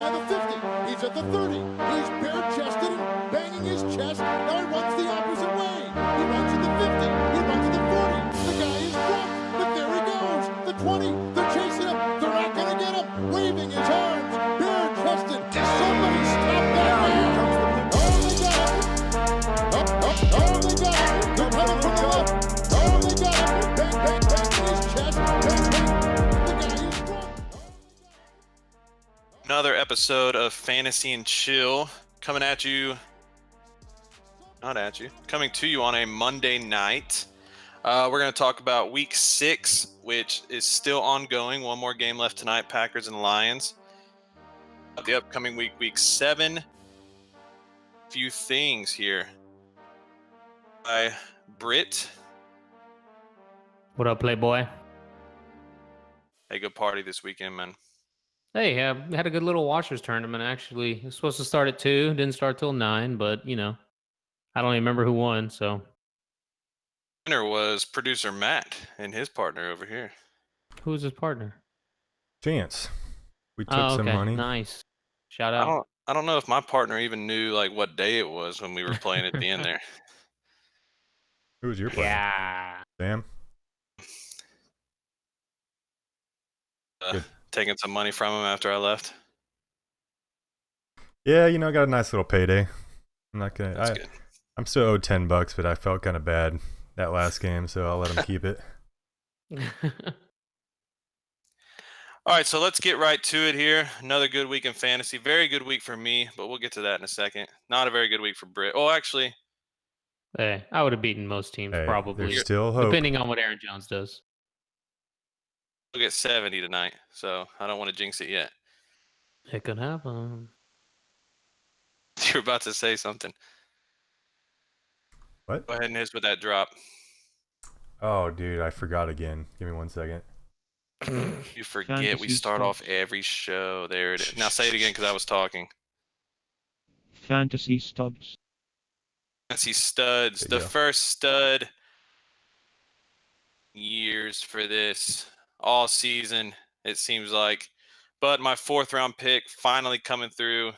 At the 50, he's at the 30, he's bare-chested and banging his chest, now he runs the opposite way. He runs at the 50, he runs at the 40, the guy is drunk, but there he goes. The 20, they're chasing him, they're not gonna get him, waving his arms, bare-chested. Somebody stop that man! Oh, they got him! Oh, they got him! They're coming from the left! Oh, they got him! Bang, bang, banging his chest, bang, bang. The guy is drunk. Another episode of Fantasy and Chill coming to you on a Monday night. We're going to talk about week 6, which is still ongoing. One more game left tonight, Packers and Lions. The upcoming week 7. Few things here. By Britt. What up, Playboy? Hey, good party this weekend, man. Hey, we had a good little Washers tournament, actually. It was supposed to start at 2, didn't start till 9, but, I don't even remember who won, so. Winner was producer Matt and his partner over here. Who was his partner? Chance. We took some money. Nice. Shout out. I don't know if my partner even knew like what day it was when we were playing at the end there. Who was your partner? Yeah. Sam? Taking some money from him after I left. Yeah, got a nice little payday. I'm not gonna. That's good. I'm still owed $10, but I felt kind of bad that last game, so I'll let him keep it. All right, so let's get right to it here. Another good week in fantasy. Very good week for me, but we'll get to that in a second. Not a very good week for Britt. Oh, actually. Hey, I would have beaten most teams, probably. There's still hope. Depending on what Aaron Jones does. We'll get 70 tonight, so I don't want to jinx it yet. It could happen. You're about to say something. What? Go ahead and hit with that drop. Oh, dude, I forgot again. Give me 1 second. You forget we start off every show. There it is. Now say it again because I was talking. Fantasy studs. Fantasy studs. The first stud years for this all season, it seems like. But my 4th round pick finally coming through.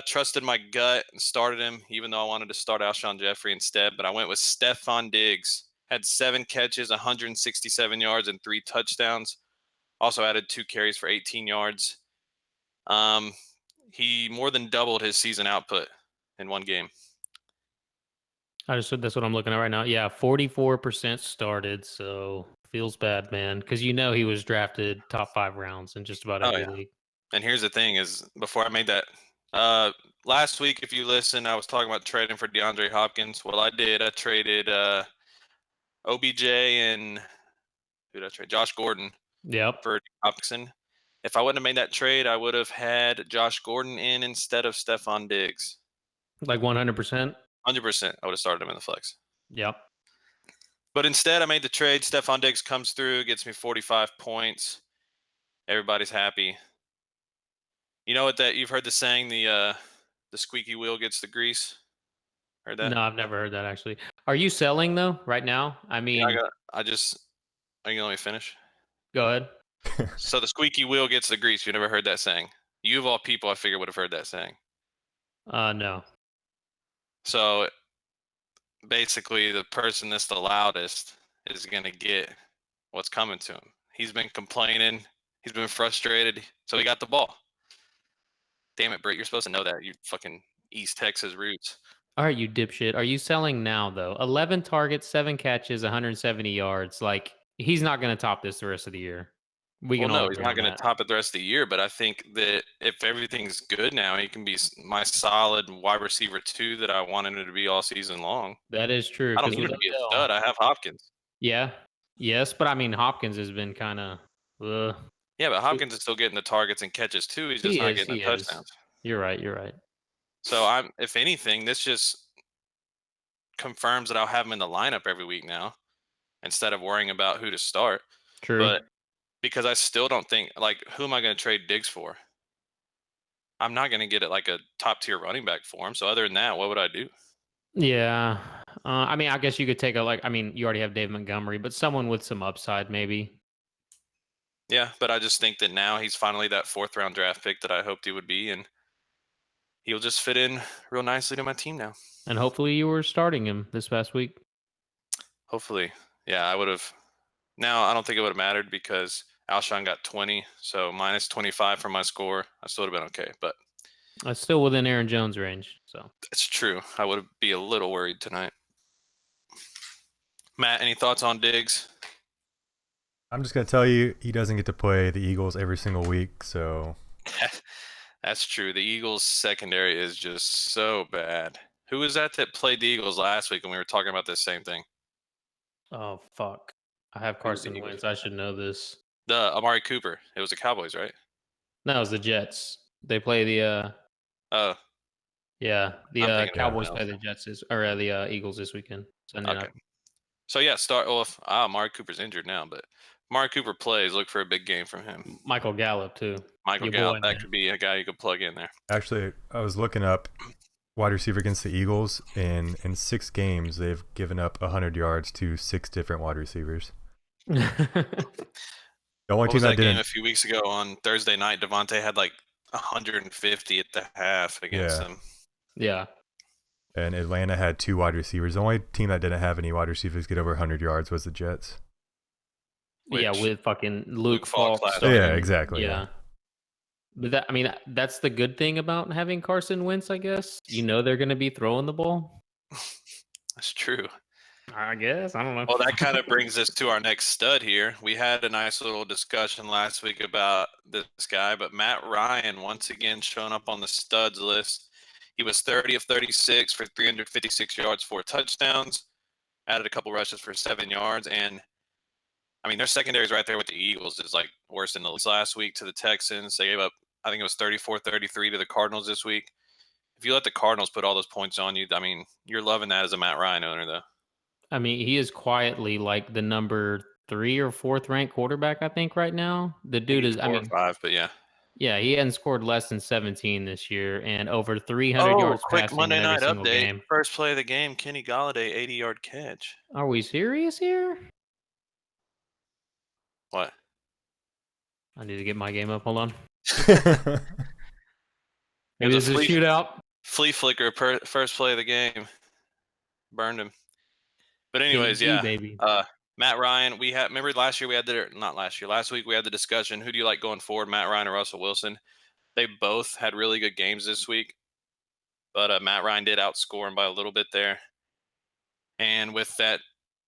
Trusted my gut and started him, even though I wanted to start Alshon Jeffrey instead. But I went with Stephon Diggs. Had 7 catches, 167 yards, and 3 touchdowns. Also added 2 carries for 18 yards. He more than doubled his season output in one game. That's what I'm looking at right now. Yeah, 44% started, so feels bad, man. Because he was drafted top 5 rounds in just about every league. And here's the thing is, before I made that, last week, if you listen, I was talking about trading for DeAndre Hopkins. Well, I did. I traded OBJ and who did I trade? Josh Gordon. Yep. For Hopkins. If I wouldn't have made that trade, I would have had Josh Gordon in instead of Stephon Diggs. Like 100%? 100%. I would have started him in the flex. Yep. But instead, I made the trade. Stephon Diggs comes through, gets me 45 points. Everybody's happy. You know what you've heard the saying, the squeaky wheel gets the grease? Heard that? No, I've never heard that actually. Are you selling though right now? I mean, are you gonna let me finish? Go ahead. So the squeaky wheel gets the grease. You never heard that saying? You of all people, I figure would have heard that saying. No. So basically, the person that's the loudest is gonna get what's coming to him. He's been complaining. He's been frustrated. So he got the ball. Damn it, Britt. You're supposed to know that. You fucking East Texas roots. All right, you dipshit. Are you selling now, though? 11 targets, 7 catches, 170 yards. Like, he's not going to top this the rest of the year. No, he's not going to top it the rest of the year. But I think that if everything's good now, he can be my solid wide receiver 2 that I wanted him to be all season long. That is true. I don't need him to be a stud. I have Hopkins. Yeah. Yes, but I mean, Hopkins has been kind of... Yeah, but Hopkins is still getting the targets and catches too. He's just not getting the touchdowns. You're right. So if anything, this just confirms that I'll have him in the lineup every week now, instead of worrying about who to start. True. But because I still don't think, like, who am I going to trade Diggs for? I'm not going to get it like a top tier running back for him. So other than that, what would I do? Yeah. I mean, I guess you could take you already have Dave Montgomery, but someone with some upside maybe. Yeah, but I just think that now he's finally that 4th round draft pick that I hoped he would be, and he'll just fit in real nicely to my team now. And hopefully you were starting him this past week. Hopefully. Yeah, I would have. Now, I don't think it would have mattered because Alshon got 20, so minus 25 from my score. I still would have been okay, but It's still within Aaron Jones' range. So it's true. I would be a little worried tonight. Matt, any thoughts on Diggs? I'm just gonna tell you, he doesn't get to play the Eagles every single week, so That's true. The Eagles' secondary is just so bad. Who was that played the Eagles last week when we were talking about this same thing? oh fuck. I have Who was the Carson Eagles? Wentz. I should know this. The Amari Cooper. It was the Cowboys, right? No, it was the Jets. They play the Oh, yeah, the I'm thinking of Cowboys something play else. the Jets the Eagles this weekend. Sunday Okay. night. So yeah, start off. Amari Cooper's injured now, but Amari Cooper plays. Look for a big game from him. Michael Gallup too. Michael Your Gallup, boy, that man. could be a guy you could plug in there. actually I was looking up wide receiver against the Eagles, and in 6 games they've given up 100 yards to 6 different wide receivers. The only What team was that that game a didn't, few weeks ago on Thursday night? Devontae had like 150 at the half against Yeah. them. Yeah. and Atlanta had 2 wide receivers. The only team that didn't have any wide receivers get over 100 yards was the Jets. Yeah, Which with fucking Luke Luke Falk Falk last starting. Yeah, exactly, yeah. But that, I mean, that's the good thing about having Carson Wentz, I guess. You know they're going to be throwing the ball. That's true. I guess. I don't know. Well, that kind of brings us to our next stud here. We had a nice little discussion last week about this guy, but Matt Ryan once again showing up on the studs list. He was 30 of 36 for 356 yards, 4 touchdowns, added a couple rushes for 7 yards, and I mean, their secondary is right there with the Eagles. It's like worse than the last week to the Texans. They gave up, I think it was 34-33 to the Cardinals this week. If you let the Cardinals put all those points on you, I mean, you're loving that as a Matt Ryan owner, though. I mean, he is quietly like the number 3 or 4th ranked quarterback, I think, right now. The dude is, I 4 or mean, 5, but yeah. yeah, he hadn't scored less than 17 this year and over 300 Oh, yards quick passing in Monday every night single update. game. First play of the game, Kenny Galladay, 80-yard catch. Are we serious here? What? I need to get my game up. Hold on. It Maybe was this is a shootout. flea flicker, first play of the game. Burned him. But anyways, KG, yeah. baby. Matt Ryan, remember last year we had last week we had the discussion, who do you like going forward, Matt Ryan or Russell Wilson? They both had really good games this week, but Matt Ryan did outscore him by a little bit there. And with that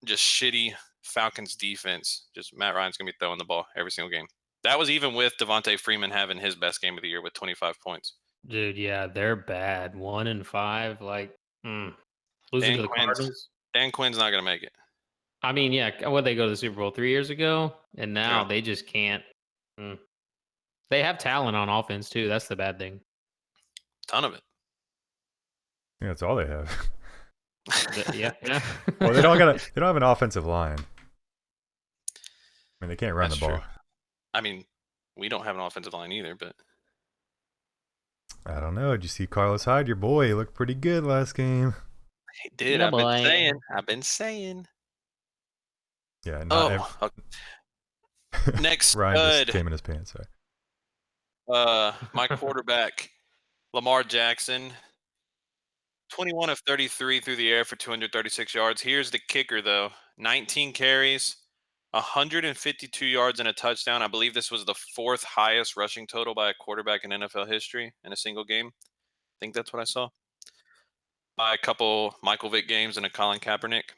just shitty Falcons defense, just Matt Ryan's going to be throwing the ball every single game. That was even with Devontae Freeman having his best game of the year with 25 points. Dude, yeah, they're bad. 1-5, like losing Dan to the Quinn's Cardinals. Dan Quinn's not going to make it. I mean, yeah, what they go to the Super Bowl 3 years ago, and now Yeah. they just can't. They have talent on offense too. That's the bad thing. Ton of it. Yeah, that's all they have. Yeah. Well, they don't have an offensive line. I mean, they can't run That's the ball. true. I mean, we don't have an offensive line either, but I don't know. Did you see Carlos Hyde, your boy? He looked pretty good last game. he did. Yeah, I've been saying. Yeah, not Okay. Next Ryan stud. just came in his pants. Sorry. My quarterback, Lamar Jackson, 21 of 33 through the air for 236 yards. Here's the kicker, though. 19 carries, 152 yards and a touchdown. I believe this was the 4th highest rushing total by a quarterback in NFL history in a single game. I think that's what I saw. By a couple Michael Vick games and a Colin Kaepernick.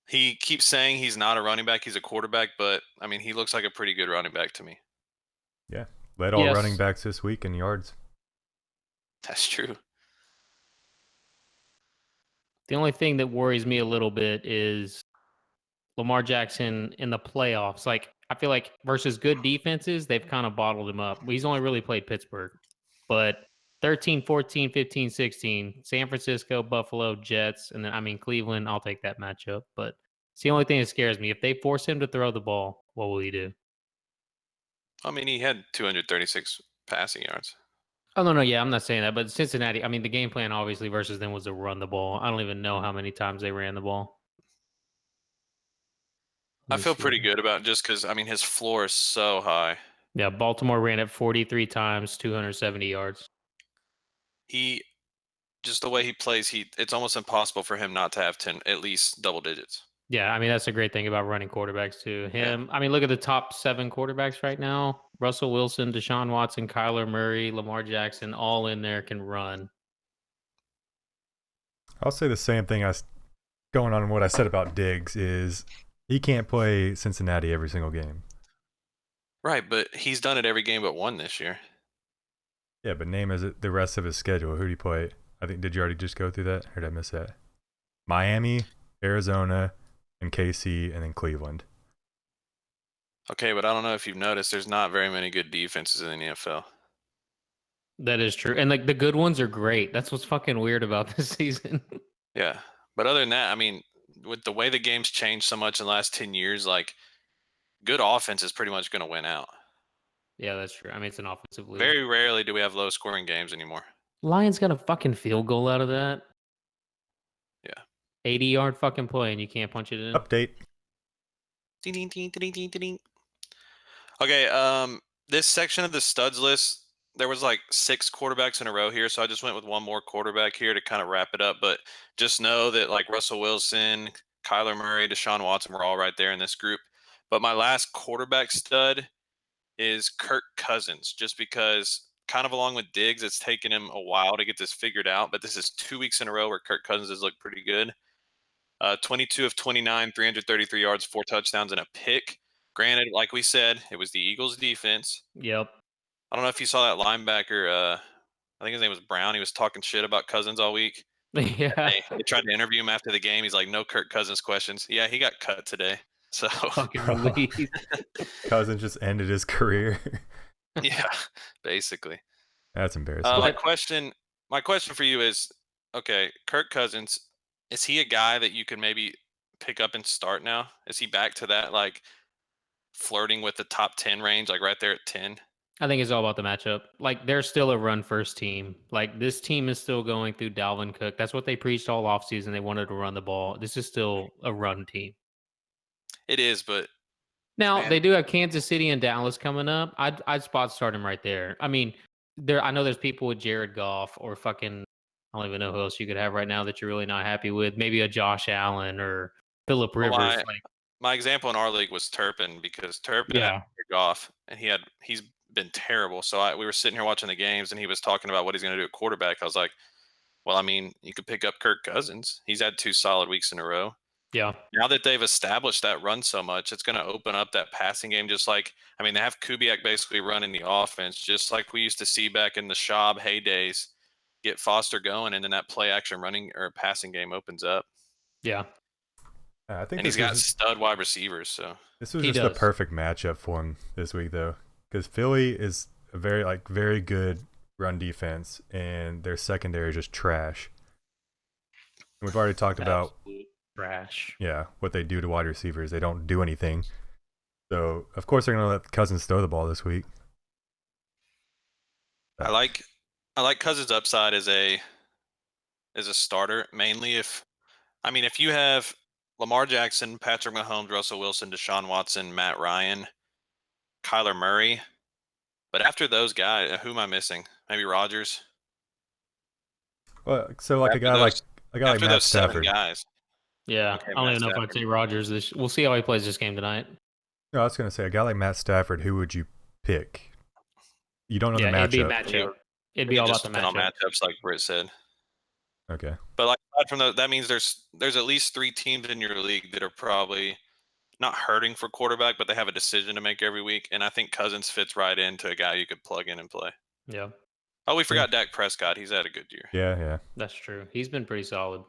He keeps saying he's not a running back, he's a quarterback, but, I mean, he looks like a pretty good running back to me. Yeah, led all Yes. running backs this week in yards. That's true. The only thing that worries me a little bit is Lamar Jackson in the playoffs. Like, I feel like versus good defenses, they've kind of bottled him up. He's only really played Pittsburgh. But 13, 14, 15, 16, San Francisco, Buffalo, Jets, and then, I mean, Cleveland, I'll take that matchup. But it's the only thing that scares me. If they force him to throw the ball, what will he do? I mean, he had 236 passing yards. Oh, no, yeah, I'm not saying that. But Cincinnati, I mean, the game plan obviously versus them was to run the ball. I don't even know how many times they ran the ball. I me feel see pretty here. good about it just because, I mean, his floor is so high. Yeah, Baltimore ran it 43 times, 270 yards. He just the way he plays, it's almost impossible for him not to have 10, at least double digits. Yeah, I mean that's a great thing about running quarterbacks too. Yeah. I mean, look at the top 7 quarterbacks right now: Russell Wilson, Deshaun Watson, Kyler Murray, Lamar Jackson, all in there can run. I'll say the same thing. Going on what I said about Diggs is he can't play Cincinnati every single game. Right, but he's done it every game but one this year. Yeah, but name is it the rest of his schedule. Who do you play? I think did you already just go through that, or did I miss that? Miami, Arizona, and KC, and then Cleveland. Okay, but I don't know if you've noticed, there's not very many good defenses in the NFL. That is true, and like the good ones are great. That's what's fucking weird about this season. Yeah, but other than that, I mean, with the way the game's changed so much in the last 10 years, like, good offense is pretty much going to win out. Yeah, that's true. I mean, it's an offensive league. Very rarely do we have low-scoring games anymore. Lions got a fucking field goal out of that. Yeah. 80-yard fucking play, and you can't punch it in. Update. Ding, ding, ding, ding, ding, ding. Okay, this section of the studs list, there was like 6 quarterbacks in a row here, so I just went with one more quarterback here to kind of wrap it up. But just know that like Russell Wilson, Kyler Murray, Deshaun Watson were all right there in this group. But my last quarterback stud is Kirk Cousins, just because kind of along with Diggs, it's taken him a while to get this figured out. But this is 2 weeks in a row where Kirk Cousins has looked pretty good. 22 of 29, 333 yards, 4 touchdowns, and a pick. Granted, like we said, it was the Eagles' defense. Yep. I don't know if you saw that linebacker. I think his name was Brown. He was talking shit about Cousins all week. Yeah. They tried to interview him after the game. He's like, no Kirk Cousins questions. Yeah, he got cut today. So, Fucking release. Cousins just ended his career. yeah, basically. That's embarrassing. My question for you is, okay, Kirk Cousins, is he a guy that you can maybe pick up and start now? Is he back to that, like, flirting with the top 10 range, like right there at 10? I think it's all about the matchup. Like, they're still a run first team. Like, this team is still going through Dalvin Cook. That's what they preached all offseason. They wanted to run the ball. This is still a run team. It is, but Now, man, they do have Kansas City and Dallas coming up. I'd spot start him right there. I mean, I know there's people with Jared Goff or fucking, I don't even know who else you could have right now that you're really not happy with. Maybe a Josh Allen or Phillip well, Rivers. Like, my example in our league was Turpin, because Turpin had yeah. Goff, and he's been terrible. So we were sitting here watching the games, and he was talking about what he's going to do at quarterback. I was like, well, I mean, you could pick up Kirk Cousins. He's had 2 solid weeks in a row. Yeah. Now that they've established that run so much, it's going to open up that passing game. Just like, I mean, they have Kubiak basically running the offense, just like we used to see back in the Schaub heydays. Get Foster going, and then that play action running or passing game opens up. Yeah. I think And he's got stud wide receivers. So this was He just the does. perfect matchup for him this week, though, because Philly is a very good run defense, and their secondary is just trash. And we've already talked about Absolute trash. what they do to wide receivers. They don't do anything. So of course they're gonna let Cousins throw the ball this week. I like Cousins' upside as a starter, mainly if you have Lamar Jackson, Patrick Mahomes, Russell Wilson, Deshaun Watson, Matt Ryan, Kyler Murray. But after those guys, who am I missing? Maybe Rodgers. Well, so like After a those- guy like After Matt those 7 Stafford. guys. Yeah. Okay, I don't Matt even know if I'd Stafford. say Rodgers. We'll see how he plays this game tonight. No, I was gonna say a guy like Matt Stafford. Who would you pick? You don't know Yeah, the it'd be matchup. matchup. It'd It be all just about the depend on matchup. matchups, like Britt said. Okay. But like aside from that means there's at least 3 teams in your league that are probably not hurting for quarterback, but they have a decision to make every week. And I think Cousins fits right into a guy you could plug in and play. Yeah, Oh, we forgot Dak Prescott. He's had a good year. Yeah. that's true. He's been pretty solid.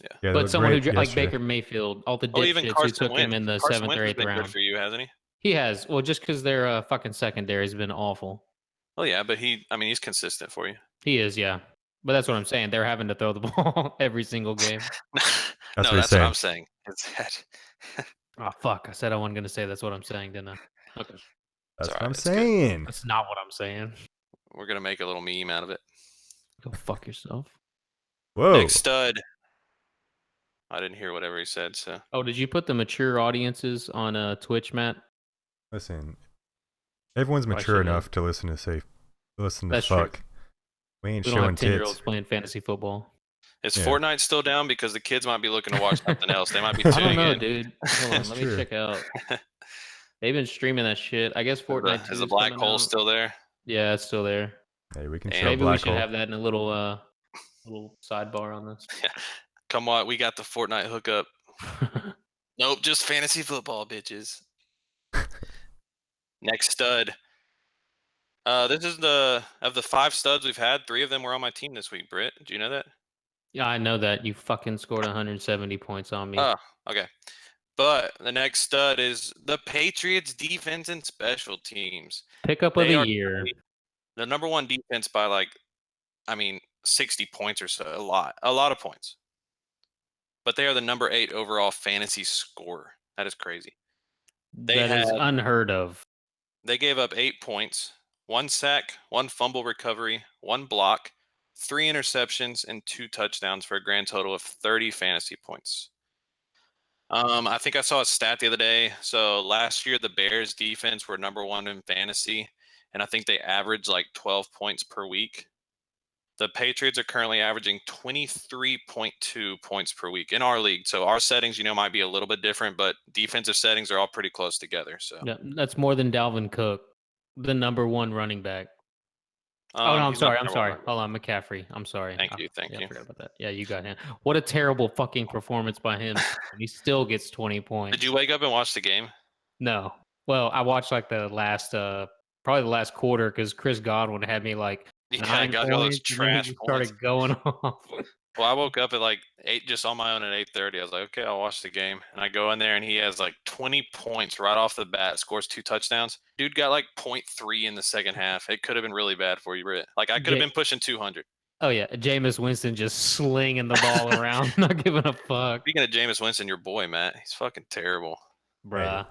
Yeah. They But looked someone who great like yesterday. Baker Mayfield, all the Oh, even dipshits who Carson took him Wentz. in the Carson 7th Wentz or has 8th been good round. for you, hasn't he? He has. Well, just because their fucking secondary has been awful. Well, yeah, but he's consistent for you. He is, yeah. But that's what I'm saying. They're having to throw the ball every single game. No, what he's that's what I'm saying. It's that. Oh, fuck. I said I wasn't going to say that's what I'm saying, didn't I? Okay. That's all what right, I'm it's good. saying. That's not what I'm saying. We're gonna make a little meme out of it. Go fuck yourself. Whoa. Next stud. I didn't hear whatever he said. So Oh, did you put the mature audiences on Twitch, Matt? Listen, everyone's I mature should've. enough to listen to That's true. fuck. We ain't We don't showing have 10-year-olds tits. playing fantasy football. is Yeah. Fortnite still down? Because the kids might be looking to watch something else. They might be I tuning don't know, in. dude. Hold on, That's let true. me check out. They've been streaming that shit. I guess Fortnite 2 Is the is black coming hole out. still there? Yeah, it's still there. Hey, we can Damn. show Maybe we black should hole. have that in a little sidebar on this. Come on, we got the Fortnite hookup. Nope, just fantasy football, bitches. Next stud. This is of the 5 studs we've had. 3 of them were on my team this week. Britt, do you know that? Yeah, I know that. You fucking scored 170 points on me. Oh, okay. But the next stud is the Patriots defense and special teams. Pickup of They the are year. the number 1 defense by 60 points or so. A lot of points. But they are the number 8 overall fantasy scorer. That is crazy. That is unheard of. They gave up 8 points, 1 sack, 1 fumble recovery, 1 block, 3 interceptions, and 2 touchdowns for a grand total of 30 fantasy points. I think I saw a stat the other day. So last year, the Bears defense were number 1 in fantasy, and I think they averaged like 12 points per week. The Patriots are currently averaging 23.2 points per week in our league. So our settings, might be a little bit different, but defensive settings are all pretty close together. So Yeah, that's more than Dalvin Cook, the number 1 running back. Oh, no, I'm he's not sorry. the I'm number sorry. 1 running Hold on, McCaffrey. I'm sorry. Thank you. I forgot about that. Yeah, you got him. What a terrible fucking performance by him. He still gets 20 points. Did you wake up and watch the game? No. Well, I watched like the last, probably the last quarter because Chris Godwin had me like Yeah, 9 got all those points, and then he trash just points. started going off. Well, I woke up at like 8, just on my own at 8:30. I was like, okay, I'll watch the game. And I go in there and he has like 20 points right off the bat, scores 2 touchdowns. Dude got like 0.3 in the second half. It could have been really bad for you, Britt. Like I could have been pushing 200. Oh yeah, Jameis Winston just slinging the ball around, not giving a fuck, Speaking of Jameis Winston, your boy, Matt, he's fucking terrible. bruh.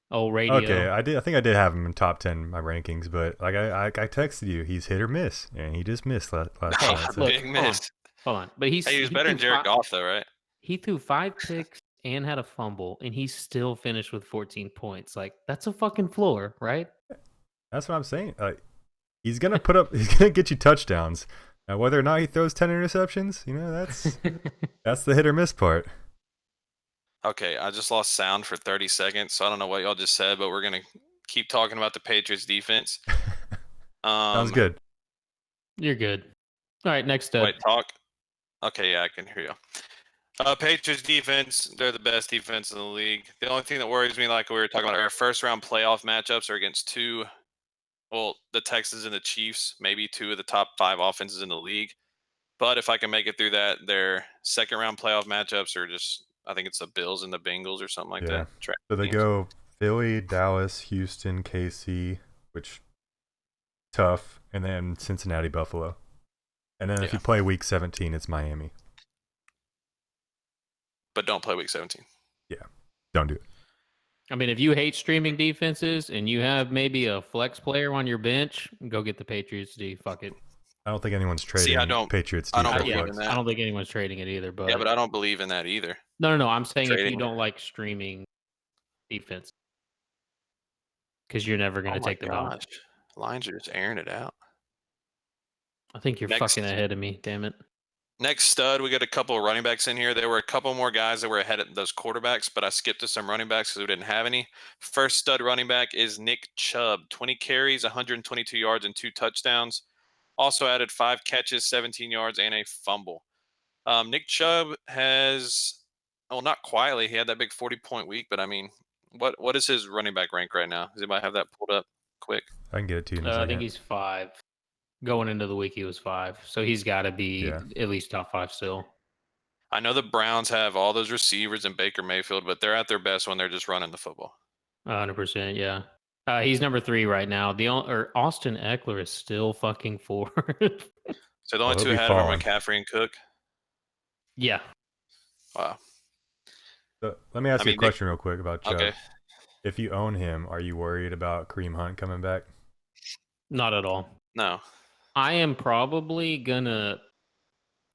Old radio. Okay, I think I did have him in top 10 in my rankings, but like I texted you, he's hit or miss, and he just missed last Hey, night. So. look, Big miss. Hold on. But Hey, he was better than Jared Goff, though, right? He threw 5 picks and had a fumble, and he still finished with 14 points. Like, that's a fucking floor, right? That's what I'm saying. He's gonna he's gonna get you touchdowns. Now, whether or not he throws 10 interceptions, that's the hit or miss part. Okay, I just lost sound for 30 seconds, so I don't know what y'all just said, but we're going to keep talking about the Patriots defense. Sounds good. You're good. All right, next up. Wait, talk. Okay, yeah, I can hear you. Patriots defense, they're the best defense in the league. The only thing that worries me, like we were talking about, our first round playoff matchups are against the Texans and the Chiefs, maybe 2 of the top 5 offenses in the league. But if I can make it through that, their second round playoff matchups are just, I think it's the Bills and the Bengals or something like that. So they go Philly, Dallas, Houston, KC, which tough, and then Cincinnati, Buffalo. And then if you play week 17, it's Miami. But don't play week 17. Yeah, don't do it. I mean, if you hate streaming defenses and you have maybe a flex player on your bench, go get the Patriots D. Fuck it. I don't think anyone's trading Patriots D. I don't believe in that. I don't think anyone's trading it either. But yeah, but I don't believe in that either. No. I'm saying Trading. If you don't like streaming defense, because you're never going to take them out. Lions are just airing it out. I think you're fucking ahead of me. Damn it. Next stud, we got a couple of running backs in here. There were a couple more guys that were ahead of those quarterbacks, but I skipped to some running backs because we didn't have any. First stud running back is Nick Chubb. 20 carries, 122 yards, and 2 touchdowns. Also added 5 catches, 17 yards, and a fumble. Nick Chubb has, not quietly, he had that big 40-point week, but I mean, what is his running back rank right now? Does anybody have that pulled up quick? I can get it to you in a second. I think he's 5. Going into the week, he was 5. So he's got to be at least top 5 still. I know the Browns have all those receivers and Baker Mayfield, but they're at their best when they're just running the football. 100%, yeah. He's number 3 right now. Austin Eckler is still fucking 4. So the only 2 ahead are McCaffrey and Cook? Yeah. Wow. So let me ask you a question real quick about Chubb. Okay. If you own him, are you worried about Kareem Hunt coming back? Not at all. No. I am probably gonna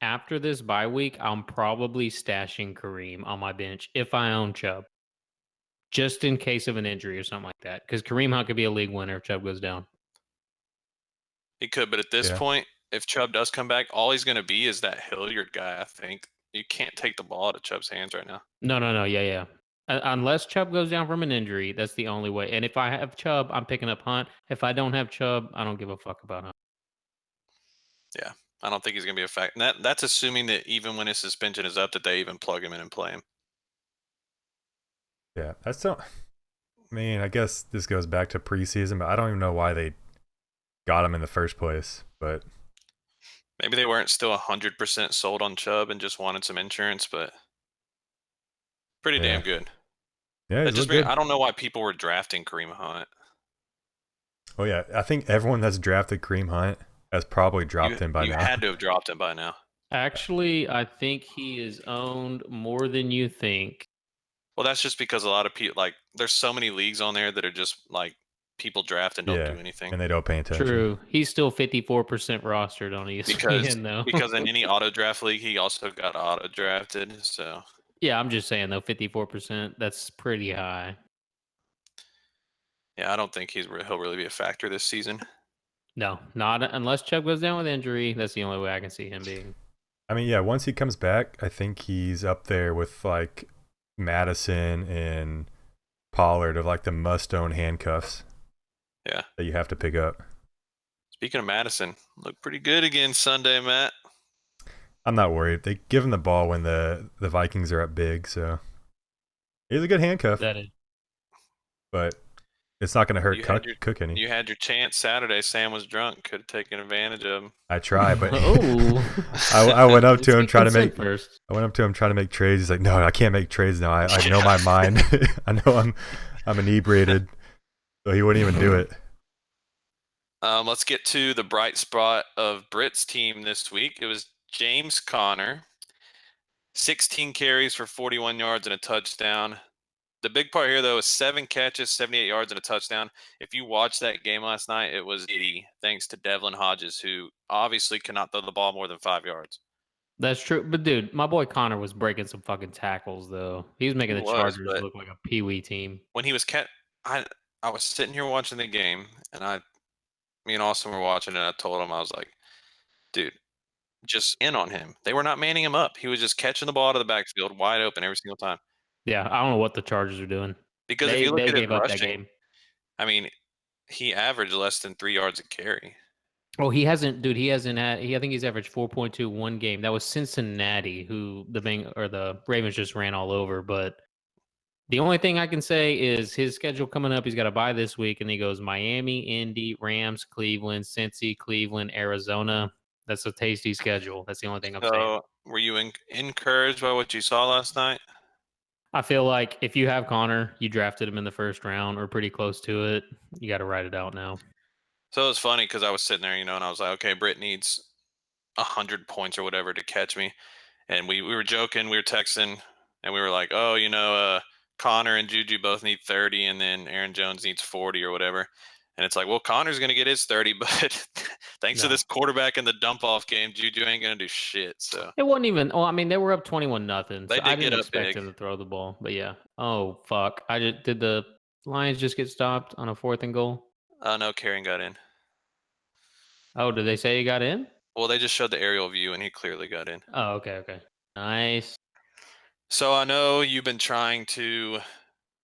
after this bye week, I'm probably stashing Kareem on my bench if I own Chubb, just in case of an injury or something like that. Because Kareem Hunt could be a league winner if Chubb goes down. He could, but at this Yeah. point, if Chubb does come back, all he's going to be is that Hilliard guy, I think. You can't take the ball out of Chubb's hands right now. No. Yeah. Unless Chubb goes down from an injury, that's the only way. And if I have Chubb, I'm picking up Hunt. If I don't have Chubb, I don't give a fuck about Hunt. Yeah, I don't think he's going to be a fact. And that's assuming that even when his suspension is up, that they even plug him in and play him. Yeah, I still. I mean, I guess this goes back to preseason, but I don't even know why they got him in the first place. But maybe they weren't still 100% sold on Chubb and just wanted some insurance, but pretty damn good. Yeah, he's just good. I don't know why people were drafting Kareem Hunt. Oh yeah, I think everyone that's drafted Kareem Hunt has probably dropped him by now. You had to have dropped him by now. Actually, I think he is owned more than you think. Well, that's just because a lot of people, like, there's so many leagues on there that are just like people draft and don't do anything, and they don't pay attention. True, he's still 54% rostered on ESPN though. Because in any auto draft league, he also got auto drafted. So yeah, I'm just saying though, 54%, that's pretty high. Yeah, I don't think he'll really be a factor this season. No, not unless Chubb goes down with injury. That's the only way I can see him being. I mean, yeah, once he comes back, I think he's up there with like Madison and Pollard of like the must-own handcuffs. Yeah, that you have to pick up. Speaking of Madison, looked pretty good again Sunday, Matt. I'm not worried. They give him the ball when the Vikings are up big, so he's a good handcuff. That is. But it's not going to hurt Cook any. You had your chance Saturday. Sam was drunk. Could have taken advantage of him. I tried, but I went up to him trying to make first. I went up to him trying to make trades. He's like, "No, I can't make trades now. I know my mind. I know I'm inebriated." So he wouldn't even do it. Let's get to the bright spot of Britt's team this week. It was James Conner, 16 carries for 41 yards and a touchdown. The big part here, though, is 7 catches, 78 yards, and a touchdown. If you watched that game last night, it was giddy, thanks to Devlin Hodges, who obviously cannot throw the ball more than 5 yards. That's true. But, dude, my boy Connor was breaking some fucking tackles, though. He was making the Chargers look like a peewee team. When he was I was sitting here watching the game, and me and Austin were watching it, and I told him, I was like, dude, just in on him. They were not manning him up. He was just catching the ball out of the backfield wide open every single time. Yeah, I don't know what the Chargers are doing. Because if you look at his rushing, I mean, he averaged less than 3 yards a carry. Oh, he hasn't had. I think he's averaged 4.2 one game. That was Cincinnati, who the Ravens just ran all over. But the only thing I can say is his schedule coming up. He's got a bye this week, and he goes Miami, Indy, Rams, Cleveland, Cincy, Cleveland, Arizona. That's a tasty schedule. That's the only thing I'm saying. So, were you encouraged by what you saw last night? I feel like if you have Connor, you drafted him in the first round or pretty close to it. You got to write it out now. So it was funny because I was sitting there, and I was like, okay, Britt needs 100 points or whatever to catch me. And we were joking, we were texting, and we were like, oh, Connor and Juju both need 30, and then Aaron Jones needs 40 or whatever. And it's like, well, Connor's going to get his 30, but thanks to this quarterback in the dump-off game, Juju ain't going to do shit. So it wasn't even. Oh, I mean, they were up 21-0. They so did I didn't get expect up big. him to throw the ball, but yeah. Oh fuck! Did the Lions just get stopped on a 4th and goal? No, Karen got in. Oh, did they say he got in? Well, they just showed the aerial view, and he clearly got in. Oh, okay, nice. So I know you've been trying to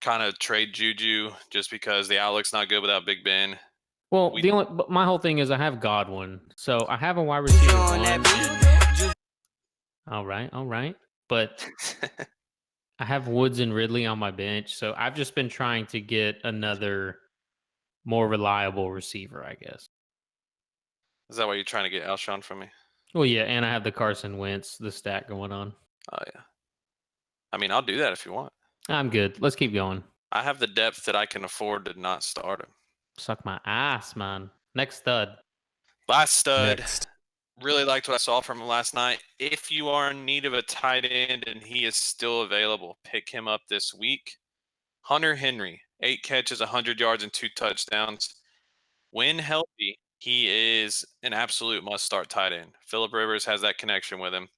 kind of trade Juju just because the outlook's not good without Big Ben. Well, my whole thing is I have Godwin, so I have a wide receiver one. All right, but I have Woods and Ridley on my bench, so I've just been trying to get another more reliable receiver, I guess. Is that why you're trying to get Alshon from me? Well, yeah, and I have the Carson Wentz, the stack going on. Oh, yeah. I mean, I'll do that if you want. I'm good. Let's keep going. I have the depth that I can afford to not start him. Suck my ass, man. Next stud. Last stud. Really liked what I saw from him last night. If you are in need of a tight end and he is still available, pick him up this week. Hunter Henry, 8 catches, 100 yards, and 2 touchdowns. When healthy, he is an absolute must-start tight end. Phillip Rivers has that connection with him.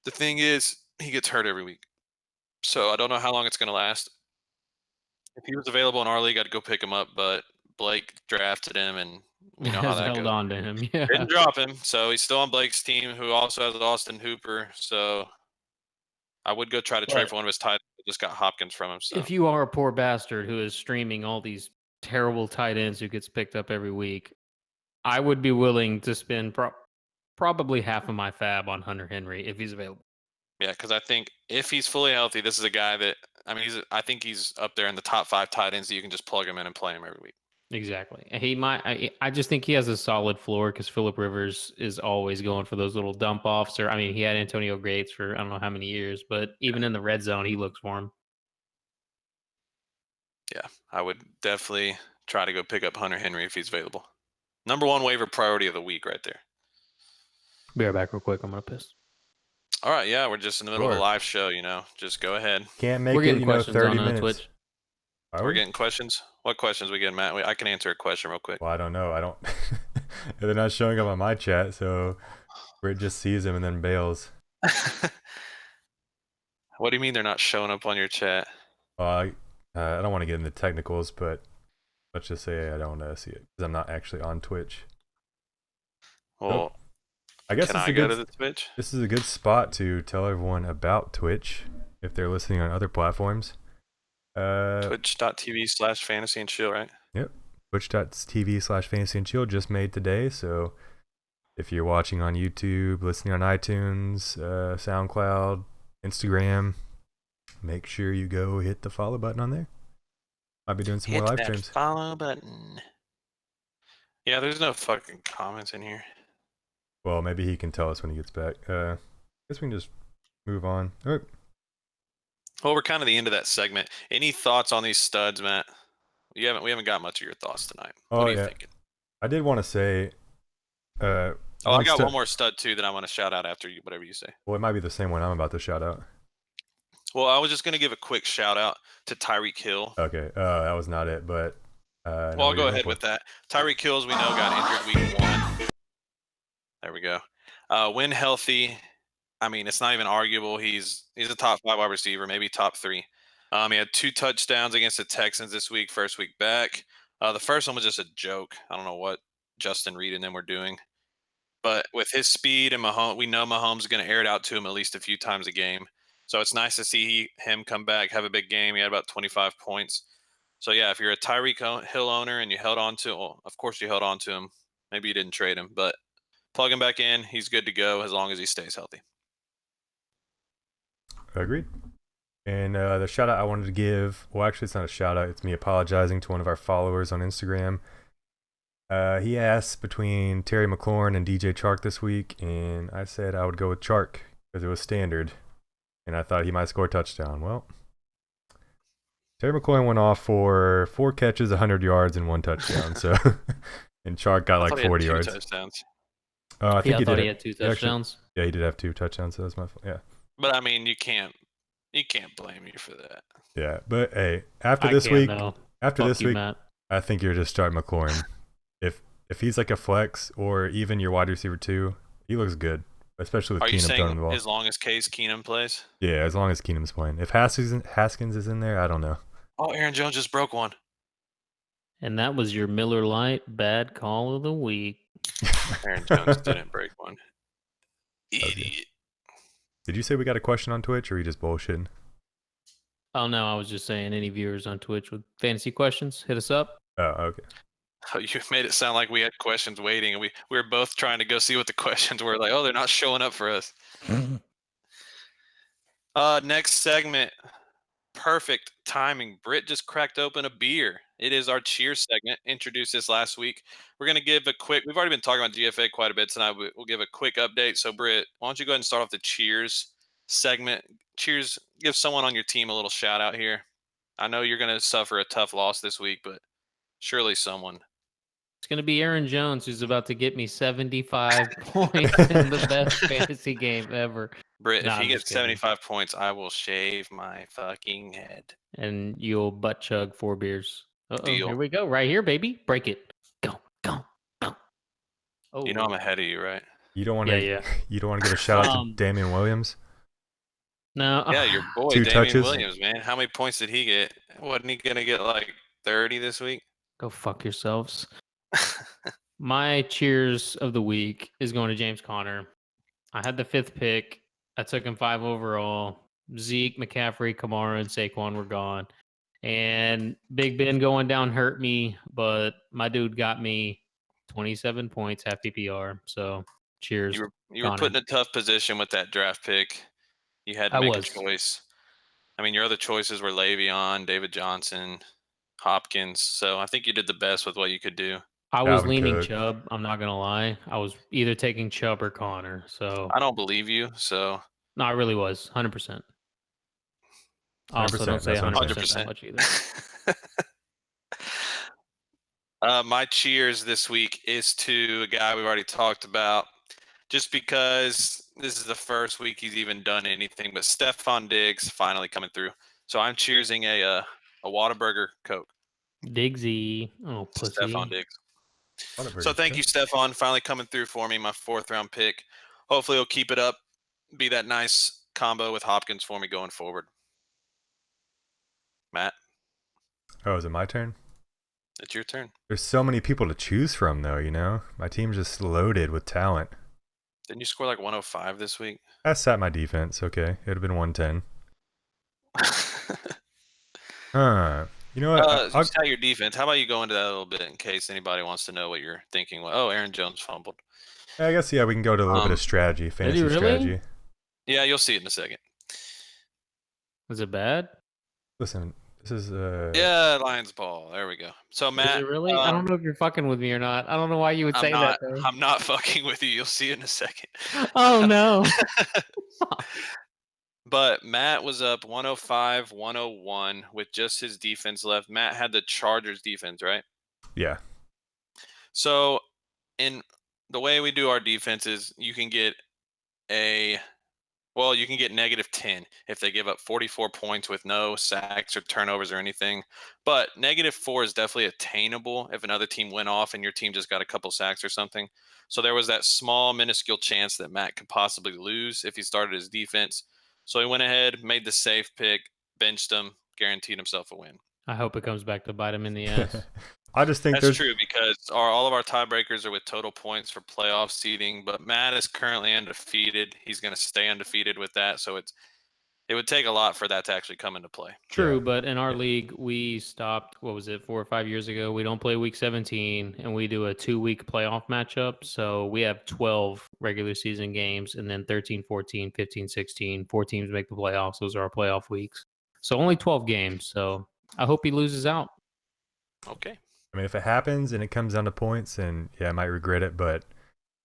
The thing is, he gets hurt every week. So I don't know how long it's going to last. If he was available in our league, I'd go pick him up, but Blake drafted him, and we know how Has that held goes. on to him. Yeah. Didn't drop him, so he's still on Blake's team, who also has Austin Hooper. So I would go try to trade But for one of his tight ends. Just got Hopkins from him. So if you are a poor bastard who is streaming all these terrible tight ends who gets picked up every week, I would be willing to spend probably half of my fab on Hunter Henry if he's available. yeah, because I think if he's fully healthy, this is a guy that I think he's up there in the top 5 tight ends that you can just plug him in and play him every week. Exactly. He might. I just think he has a solid floor because Phillip Rivers is always going for those little dump offs. Or he had Antonio Gates for I don't know how many years, but even in the red zone, he looks for him. Yeah, I would definitely try to go pick up Hunter Henry if he's available. Number 1 waiver priority of the week right there. Be right back real quick. I'm gonna piss. All right, yeah, we're just in the middle of a Sure. live show, Just go ahead. Can't make We're it, getting questions 30 on minutes. Twitch. Are We're we? getting questions. What questions we getting, Matt? I can answer a question real quick. Well, I don't know. I don't. They're not showing up on my chat, so Britt just sees them and then bails. What do you mean they're not showing up on your chat? I don't want to get into technicals, but let's just say I don't see it because I'm not actually on Twitch. Well, I guess can it's I a go good, to the Twitch? This is a good spot to tell everyone about Twitch if they're listening on other platforms. Twitch.tv/fantasy and chill, right? Yep. Twitch.tv/fantasy and chill just made today. So if you're watching on YouTube, listening on iTunes, SoundCloud, Instagram, make sure you go hit the follow button on there. I'll be doing some more live that streams. follow button. Yeah, there's no fucking comments in here. Well, maybe he can tell us when he gets back. Guess we can just move on. All right. Well, we're kind of the end of that segment. Any thoughts on these studs, Matt? We haven't got much of your thoughts tonight. What are you thinking? I did want to say. I got one more stud too that I want to shout out after you, whatever you say. Well, it might be the same one I'm about to shout out. Well, I was just going to give a quick shout out to Tyreek Hill. Okay, that was not it, but. Well, I'll go ahead with that. Tyreek Hill, as we know, got injured week 1. There we go. When healthy, it's not even arguable. He's a top 5 wide receiver, maybe top 3. He had 2 touchdowns against the Texans this week, first week back. The first one was just a joke. I don't know what Justin Reed and them were doing. But with his speed and Mahomes, we know Mahomes is going to air it out to him at least a few times a game. So it's nice to see him come back, have a big game. He had about 25 points. So, yeah, if you're a Tyreek Hill owner and you held on to him, well, of course you held on to him. Maybe you didn't trade him, but plug him back in. He's good to go as long as he stays healthy. Agreed. And the shout out I wanted to give, well, actually, it's not a shout out. It's me apologizing to one of our followers on Instagram. He asked between Terry McLaurin and DJ Chark this week, and I said I would go with Chark because it was standard, and I thought he might score a touchdown. Well, Terry McLaurin went off for 4 catches, 100 yards, and 1 touchdown. So, and Chark got like 40 yards. Touchdowns. I think he had 2 touchdowns. Yeah, he did have 2 touchdowns. So that's my fault. Yeah. But you can't blame me for that. Yeah, but hey, after this week, Matt. I think you're just starting McLaurin. If he's like a flex or even your wide receiver 2, he looks good, especially with Keenum throwing the ball. As long as Case Keenum plays? Yeah, as long as Keenum's playing. If Haskins is in there, I don't know. Oh, Aaron Jones just broke one. And that was your Miller Lite bad call of the week. Aaron Jones didn't break one. Idiot. Did you say we got a question on Twitch, or are you just bullshitting? Oh, no, I was just saying any viewers on Twitch with fantasy questions, hit us up. Oh, okay. Oh, you made it sound like we had questions waiting, and we were both trying to go see what the questions were. Like, oh, they're not showing up for us. Next segment. Perfect timing. Britt just cracked open a beer. It is our cheers segment. Introduced this last week. We're going to give a quick, we've already been talking about GFA quite a bit tonight. We'll give a quick update. So, Britt, why don't you go ahead and start off the cheers segment? Cheers. Give someone on your team a little shout out here. I know you're going to suffer a tough loss this week, but surely someone. It's going to be Aaron Jones, who's about to get me 75 points in the best fantasy game ever. Britt, if he gets 75 points, I will shave my fucking head. And you'll butt chug 4 beers. Deal. Here we go. Right here, baby. Break it. Go. Oh, You know I'm ahead of you, right? You don't want Yeah, to. yeah. You don't want to give a shout out to Um, Damian Williams. no. Yeah, your boy 2 Damian touches. Williams, man. How many points did he get? Wasn't he gonna get like 30 this week? Go fuck yourselves. My cheers of the week is going to James Conner. I had the 5th pick. I took him 5 overall. Zeke, McCaffrey, Kamara, and Saquon were gone. And Big Ben going down hurt me, but my dude got me 27 points, half PPR. So cheers, You were put in Connor. a tough position with that draft pick. You had to I make a was. choice. I mean, your other choices were Le'Veon, David Johnson, Hopkins. So I think you did the best with what you could do. I was Dalvin leaning Cook. Chubb. I'm not gonna lie. I was either taking Chubb or Connor. So I don't believe you. So no, I really was 100%. I also 100%. don't say That's what I'm saying. 100% that 100%. much either. My cheers this week is to a guy we've already talked about, just because this is the first week he's even done anything. But Stephon Diggs finally coming through. So I'm cheersing a Whataburger Coke. Diggsy. Oh, pussy. Stephon Diggs. Whataburger So thank Coke. you, Stephon, finally coming through for me. My 4th round pick. Hopefully he'll keep it up. Be that nice combo with Hopkins for me going forward. Matt, Oh, is it my turn? it's your turn. There's so many people to choose from, though. You know, my team's just loaded with talent. Didn't you score like 105 this week? I sat my defense. Okay, it'd have been 110. You know what? Just how your defense. How about you go into that a little bit in case anybody wants to know what you're thinking? Oh, Aaron Jones fumbled. I guess we can go to a little bit of strategy, fantasy really? strategy. Yeah, you'll see it in a second. Was it bad? Listen, this is Yeah, Lions ball. There we go. So Is Matt, it really? I don't know if you're fucking with me or not. I don't know why you would I'm say not. that. Though. I'm not fucking with you. You'll see it in a second. Oh no. But Matt was up 105, 101 with just his defense left. Matt had the Chargers defense, right? yeah. So in the way we do our defenses, you can get you can get -10 if they give up 44 points with no sacks or turnovers or anything. But -4 is definitely attainable if another team went off and your team just got a couple sacks or something. So there was that small, minuscule chance that Matt could possibly lose if he started his defense. So he went ahead, made the safe pick, benched him, guaranteed himself a win. I hope it comes back to bite him in the ass. I just think That's there's true because all of our tiebreakers are with total points for playoff seeding, but Matt is currently undefeated. He's going to stay undefeated with that, so it would take a lot for that to actually come into play. True, Yeah. but in our league, we stopped, what was it, 4 or 5 years ago? We don't play week 17, and we do a 2-week playoff matchup. So we have 12 regular season games, and then 13, 14, 15, 16. 4 teams make the playoffs. Those are our playoff weeks. So only 12 games. So I hope he loses out. Okay. I mean, if it happens and it comes down to points, then yeah, I might regret it. But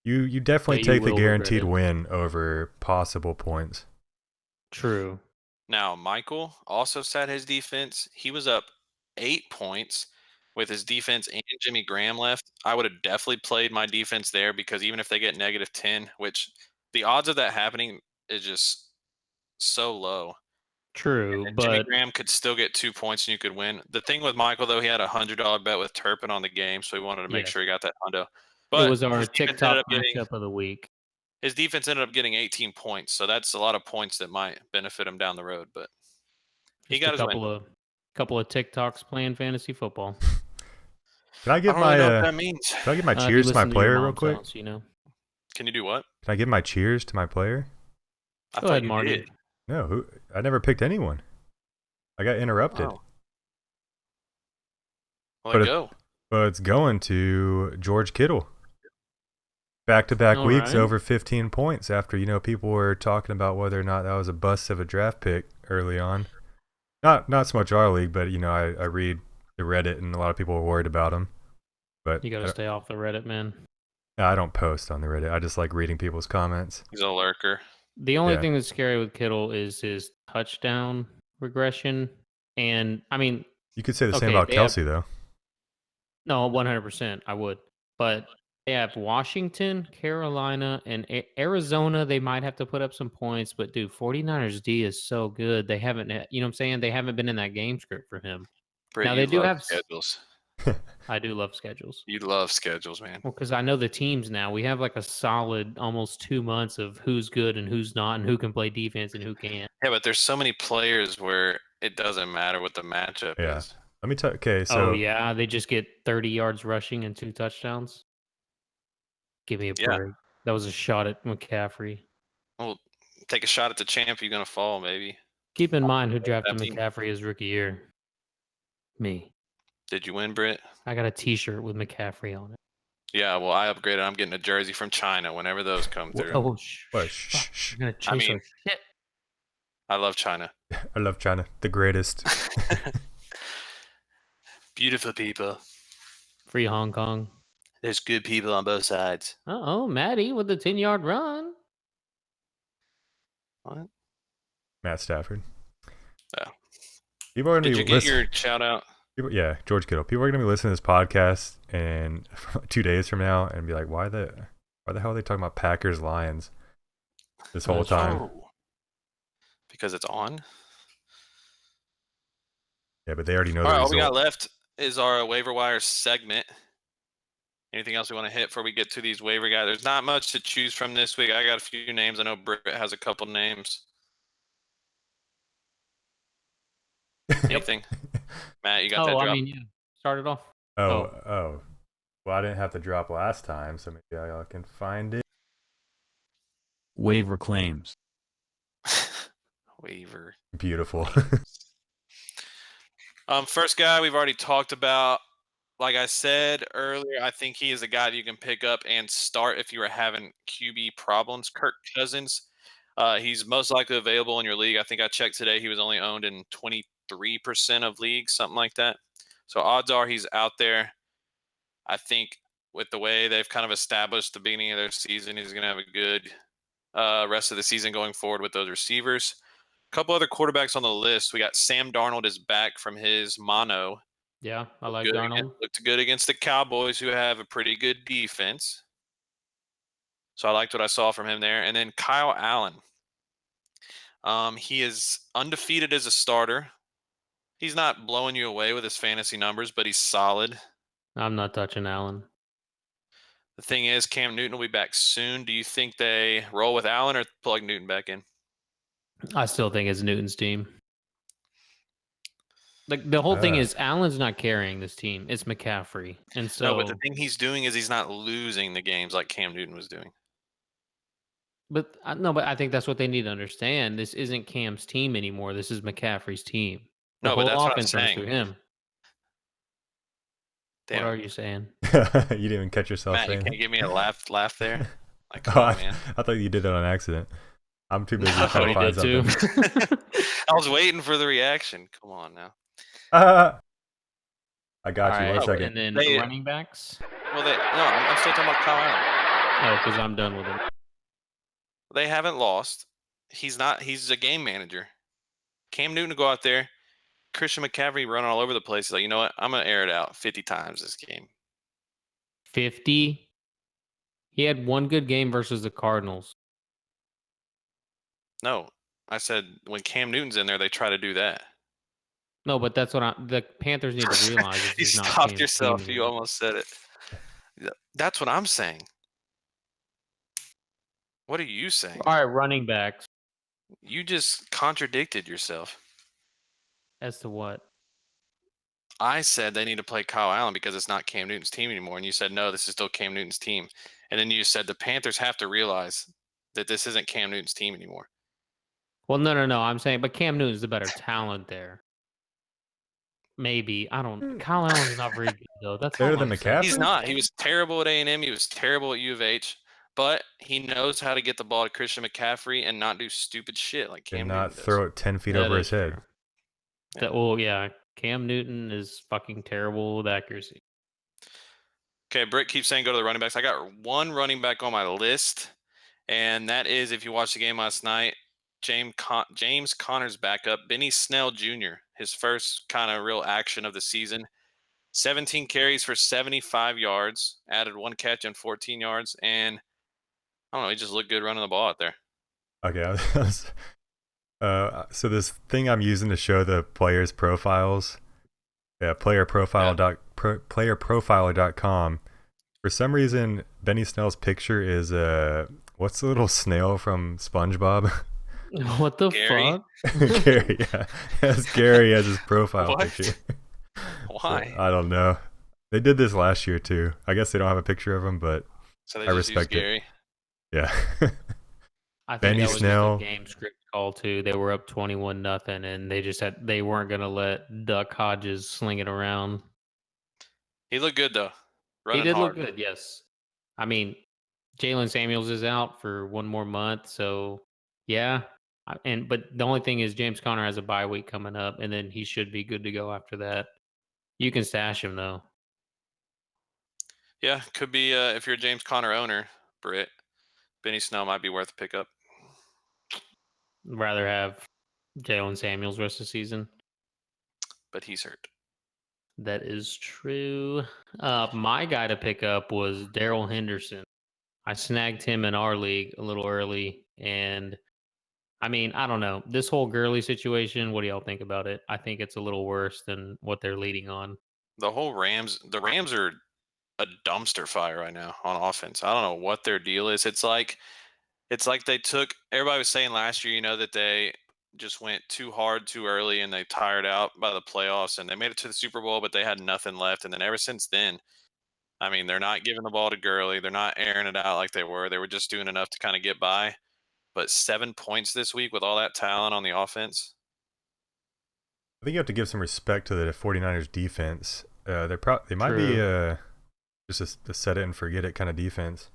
you definitely Yeah, you take the will regret guaranteed it. win over possible points. True. Now, Michael also sat his defense. He was up 8 points with his defense and Jimmy Graham left. I would have definitely played my defense there because even if they get -10, which the odds of that happening is just so low. True, And Jimmy but Graham could still get 2 points and you could win. The thing with Michael, though, he had a $100 bet with Turpin on the game, so he wanted to make yes, sure he got that hundo. it But was our TikTok matchup of the week. his defense ended up getting 18 points, so that's a lot of points that might benefit him down the road. But he Just got a his win. couple of TikToks playing fantasy football. Can I I give don't really know what my that means. can I give my If you cheers to my listen your player real mom's quick? house, you know. Can you do what? Can I give my cheers to my player? I Go thought ahead, you Marty. did. No, I never picked anyone. I got interrupted. Oh. Well, But then it- go. But it's going to George Kittle. Back-to-back All weeks right. over 15 points after, people were talking about whether or not that was a bust of a draft pick early on. Not so much our league, but, I read the Reddit and a lot of people were worried about him. But You got to stay off the Reddit, man. I don't post on the Reddit. I just like reading people's comments. He's a lurker. The only Yeah. thing that's scary with Kittle is his touchdown regression. And, I mean, You could say the same Okay, about they have- Kelsey, though. no, 100%, I would. But they have Washington, Carolina, and Arizona. They might have to put up some points. But, dude, 49ers D is so good. They haven't, you know what I'm saying? They haven't been in that game script for him. Britt, Now, you they do love have schedules. I do love schedules. You love schedules, man. Well, because I know the teams now. We have like a solid almost 2 months of who's good and who's not, and who can play defense and who can't. Yeah, but there's so many players where it doesn't matter what the matchup Yeah. is. Let me tell. Okay, so Oh yeah, they just get 30 yards rushing and 2 touchdowns. Give me a Yeah. break. That was a shot at McCaffrey. Well, take a shot at the champ. You're gonna fall, maybe. Keep in mind who drafted team. McCaffrey his rookie year. Me. Did you win, Britt? I got a T-shirt with McCaffrey on it. Yeah. Well, I upgraded. I'm getting a jersey from China whenever those come through. Oh, what? fuck. You're gonna chase mean- our shit. I love China. I love China, the greatest. Beautiful people. Free Hong Kong. There's good people on both sides. Oh, Maddie with the 10-yard run. What? Matt Stafford. Yeah. People are gonna Did be you get listening. your shout out? Yeah, George Kittle. People are gonna be listening to this podcast and 2 days from now and be like, why the hell are they talking about Packers Lions this whole That's time? Oh. Because it's on. Yeah, but they already know All the right, all result. we got left is our waiver wire segment. Anything else we want to hit before we get to these waiver guys? There's not much to choose from this week. I got a few names. I know Britt has a couple names. Anything? Matt, you got that drop? Yeah. Start it off. Oh. Well, I didn't have to drop last time, so maybe I can find it. Waiver claims. Waiver. Beautiful. First guy we've already talked about. Like I said earlier, I think he is a guy that you can pick up and start if you were having QB problems. Kirk Cousins. He's most likely available in your league. I think I checked today. He was only owned in 23% of leagues, something like that. So odds are he's out there. I think with the way they've kind of established the beginning of their season, he's going to have a good rest of the season going forward with those receivers. A couple other quarterbacks on the list. We got Sam Darnold is back from his mono. Yeah, I like Good Darnold. looked good against the Cowboys, who have a pretty good defense. So I liked what I saw from him there. And then Kyle Allen. He is undefeated as a starter. He's not blowing you away with his fantasy numbers, but he's solid. I'm not touching Allen. The thing is, Cam Newton will be back soon. Do you think they roll with Allen or plug Newton back in? I still think it's Newton's team. Like the whole thing is Allen's not carrying this team. It's McCaffrey. And so No, but the thing he's doing is he's not losing the games like Cam Newton was doing. But I think that's what they need to understand. This isn't Cam's team anymore. This is McCaffrey's team. The No, but whole that's what I'm offense runs saying. through him. Damn. What are you saying? You didn't even catch yourself Matt, you saying can't give me a laugh there? Like, Oh, come on, man. I thought you did that on accident. I'm too busy No, trying to He find did something. too. I was waiting for the reaction. Come on now. I got All you. right, One second. and then They- running backs. Well, I'm still talking about Kyle Allen. Oh, because I'm done with him. They haven't lost. He's a game manager. Cam Newton to go out there, Christian McCaffrey running all over the place. He's like, you know what? I'm going to air it out 50 times this game. 50. He had one good game versus the Cardinals. No, I said when Cam Newton's in there, they try to do that. No, but that's what the Panthers need to realize. You This is not stopped Cam's yourself. team You anymore. almost said it. That's what I'm saying. What are you saying? All right, running backs. You just contradicted yourself. As to what? I said they need to play Kyle Allen because it's not Cam Newton's team anymore. And you said, no, this is still Cam Newton's team. And then you said the Panthers have to realize that this isn't Cam Newton's team anymore. Well, no. I'm saying, but Cam Newton's the better talent there. Maybe. I don't. Kyle Allen's not very good, though. That's Better all than I'm saying. McCaffrey? He's not. He was terrible at A&M. He was terrible at U of H. But he knows how to get the ball to Christian McCaffrey and not do stupid shit like Cam And Newton not does. throw it 10 feet That over is his head. true. Well, yeah. Cam Newton is fucking terrible with accuracy. Okay, Britt keeps saying go to the running backs. I got one running back on my list, and that is, if you watched the game last night, James Conner's backup, Benny Snell Jr., his first kind of real action of the season. 17 carries for 75 yards, added one catch and 14 yards, and I don't know, he just looked good running the ball out there. Okay. So this thing I'm using to show the players' profiles, Yeah, playerprofiler.com. For some reason, Benny Snell's picture is what's the little snail from SpongeBob? What the Gary? fuck? Gary, yeah. Has Gary as his profile What? picture. Why? So, I don't know. They did this last year too. I guess they don't have a picture of him, but So they I just use respect it. Gary. Yeah. I think Benny that was Snell. just a game script call too. They were up 21-0, and they weren't gonna let Duck Hodges sling it around. He looked good though. Running He did hard. look good, yes. I mean, Jalen Samuels is out for one more month, so yeah. But the only thing is James Conner has a bye week coming up, and then he should be good to go after that. You can stash him though. Yeah, could be if you're a James Conner owner, Britt. Benny Snell might be worth a pickup. Rather have Jalen Samuels rest of the season. But he's hurt. That is true. My guy to pick up was Daryl Henderson. I snagged him in our league a little early, and I mean, I don't know. This whole Gurley situation, what do y'all think about it? I think it's a little worse than what they're leading on. The Rams are a dumpster fire right now on offense. I don't know what their deal is. It's like they took, everybody was saying last year, that they just went too hard too early and they tired out by the playoffs and they made it to the Super Bowl, but they had nothing left. And then ever since then, I mean, they're not giving the ball to Gurley. They're not airing it out like they were. They were just doing enough to kind of get by. But 7 points this week with all that talent on the offense. I think you have to give some respect to the 49ers defense. They might be just a set it and forget it kind of defense.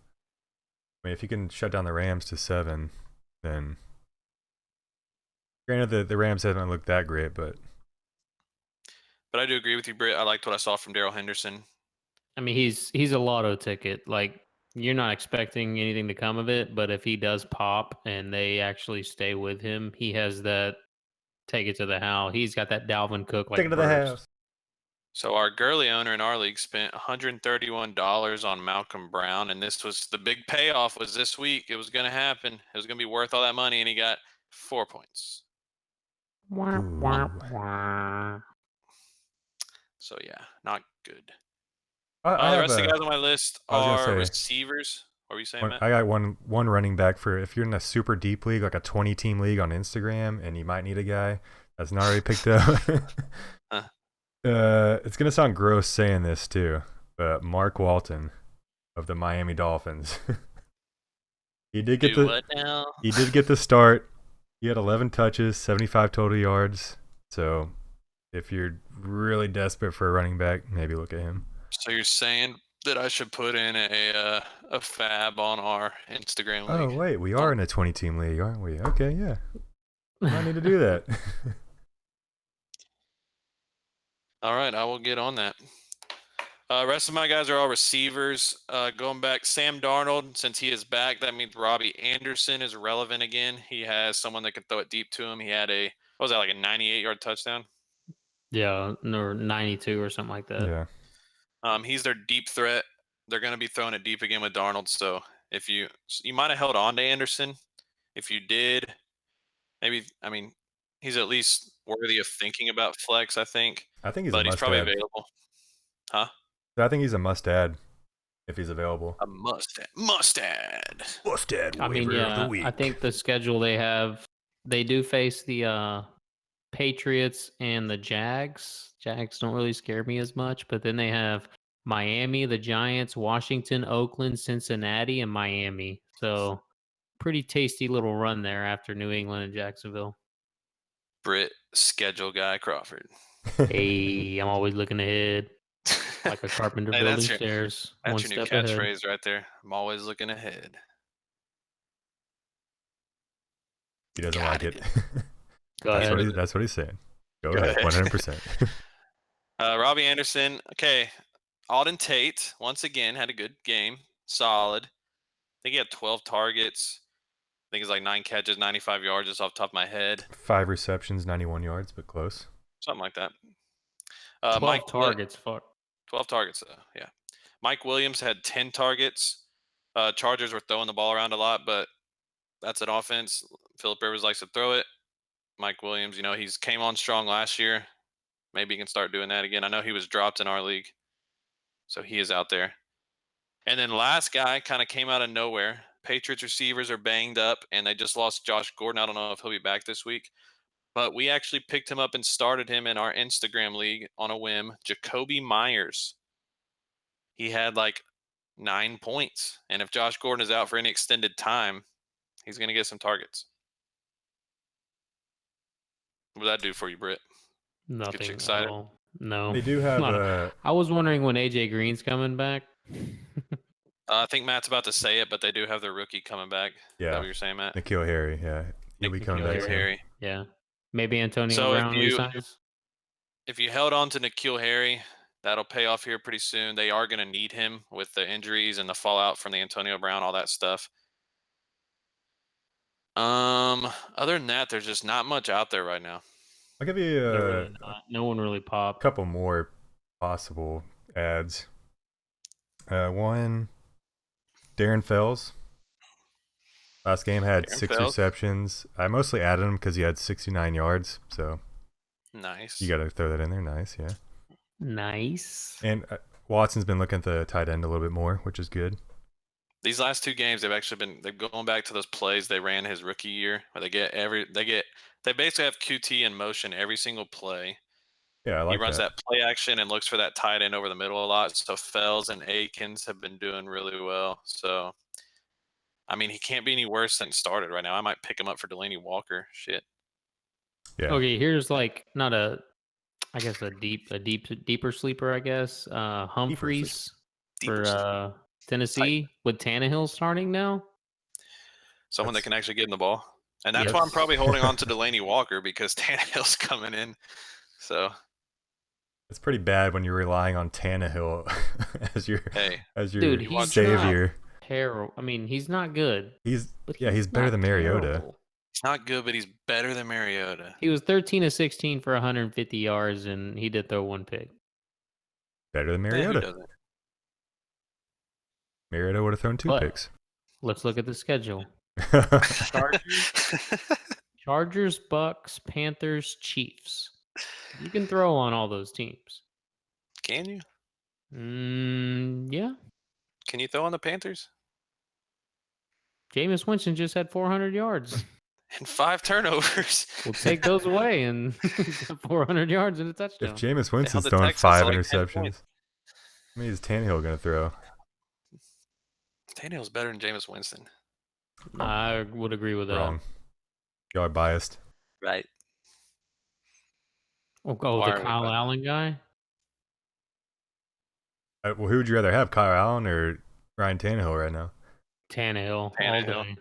I mean, if you can shut down the Rams to 7, then granted the Rams haven't looked that great, but I do agree with you, Britt. I liked what I saw from Daryl Henderson. I mean, he's a lotto ticket. Like, you're not expecting anything to come of it, but if he does pop and they actually stay with him, he has that take it to the house. He's got that Dalvin Cook like take it to the burst. house. So our Gurley owner in our league spent $131 on Malcolm Brown, and this was the big payoff. Was this week? It was going to happen. It was going to be worth all that money, and he got 4 points. So yeah, not good. I The have rest of the guys on my list I was gonna are say, receivers. What were you saying, Matt? I got one running back for if you're in a super deep league, like a 20-team league on Instagram, and you might need a guy that's not already picked up. Huh. It's gonna sound gross saying this too, but Mark Walton of the Miami Dolphins. He did get what now? He did get the start. He had 11 touches, 75 total yards. So if you're really desperate for a running back, maybe look at him. So you're saying that I should put in a fab on our Instagram league? Oh wait, we are in a 20-team league, aren't we? Okay, yeah. I need to do that. All right, I will get on that. Rest of my guys are all receivers. Going back, Sam Darnold, since he is back, that means Robbie Anderson is relevant again. He has someone that can throw it deep to him. He had what was that, like a 98-yard touchdown? Yeah, or 92 or something like that. Yeah. He's their deep threat. They're going to be throwing it deep again with Darnold. So if you might have held on to Anderson. If you did, maybe, I mean, he's at least worthy of thinking about flex, I think. I think he's but a he's probably must-add. available. Huh? I think he's a must-add if he's available. A must-add. Must-add. Must-add I mean, waiver of the yeah, week. I think the schedule they have, they do face the Patriots and the Jags. Jags don't really scare me as much, but then they have Miami, the Giants, Washington, Oakland, Cincinnati, and Miami. So pretty tasty little run there after New England and Jacksonville. Brit schedule guy Crawford. Hey, I'm always looking ahead, like a carpenter Hey, building stairs, one That's your new step ahead. catchphrase right there. I'm always looking ahead. He doesn't Got like it. Go ahead. That's what he's saying. Go Go ahead, ahead. 100%. Robbie Anderson. Okay. Auden Tate, once again, had a good game. Solid. I think he had 12 targets. I think it's like 9 catches, 95 yards, just off the top of my head. 5 receptions, 91 yards, but close. Something like that. 12 targets. 12 targets, yeah. Mike Williams had 10 targets. Chargers were throwing the ball around a lot, but that's an offense. Phillip Rivers likes to throw it. Mike Williams, he's came on strong last year. maybe he can start doing that again. I know he was dropped in our league, so he is out there. And then last guy kind of came out of nowhere. Patriots receivers are banged up, and they just lost Josh Gordon. I don't know if he'll be back this week. But we actually picked him up and started him in our Instagram league on a whim. Jacoby Myers. He had like 9 points. And if Josh Gordon is out for any extended time, he's going to get some targets. What would that do for you, Britt? Nothing Get you at excited? all. No. They do have I was wondering when AJ Green's coming back. I think Matt's about to say it, but they do have their rookie coming back. Is that yeah, what you're saying, Matt? N'Keal Harry. Yeah, he'll be coming back N'Keal soon. Harry. Yeah. Maybe Antonio So Brown resigns. if you held on to N'Keal Harry, that'll pay off here pretty soon. They are going to need him with the injuries and the fallout from the Antonio Brown, all that stuff. Other than that, there's just not much out there right now. I'll give you They're really not. No one really a popped. couple more possible ads. One, Darren Fells. Last game had Darren 6 Fells. receptions. I mostly added him because he had 69 yards. So Nice. you got to throw that in there. Nice, yeah. Nice. And Watson's been looking at the tight end a little bit more, which is good. These last 2 games, they've gone back to those plays they ran his rookie year, where they basically have QT in motion every single play. Yeah, I like he runs that. play action and looks for that tight end over the middle a lot. So Fells and Akins have been doing really well. So, I mean, he can't be any worse than started right now. I might pick him up for Delaney Walker. Shit. Yeah. Okay, here's like not a, I guess a deeper sleeper. I guess Humphreys Deeper for Tennessee with Tannehill starting now. Someone that can actually get in the ball. And that's Yes. why I'm probably holding on to Delaney Walker, because Tannehill's coming in. So It's pretty bad when you're relying on Tannehill as your Dude, he's savior. Terrible. I mean, he's not good. He's He's better not than Mariota. terrible. he's not good, but he's better than Mariota. He was 13 of 16 for 150 yards, and he did throw 1 pick. Better than Who Mariota. doesn't? Mariota would have thrown 2 picks. Let's look at the schedule. Chargers, Bucks, Panthers, Chiefs. You can throw on all those teams. Can you? Yeah. Can you throw on the Panthers? Jameis Winston just had 400 yards. And 5 turnovers. We'll take those away and 400 yards and a touchdown. If Jameis Winston's the throwing Texans 5 to, like, 10 interceptions, points. how many is Tannehill going to throw? Tannehill's better than Jameis Winston. I would agree with that. Wrong. Y'all are biased. Right. Oh, Why the are we Kyle biased? Allen guy? Well, who would you rather have, Kyle Allen or Ryan Tannehill right now? Tannehill. All Tannehill. day.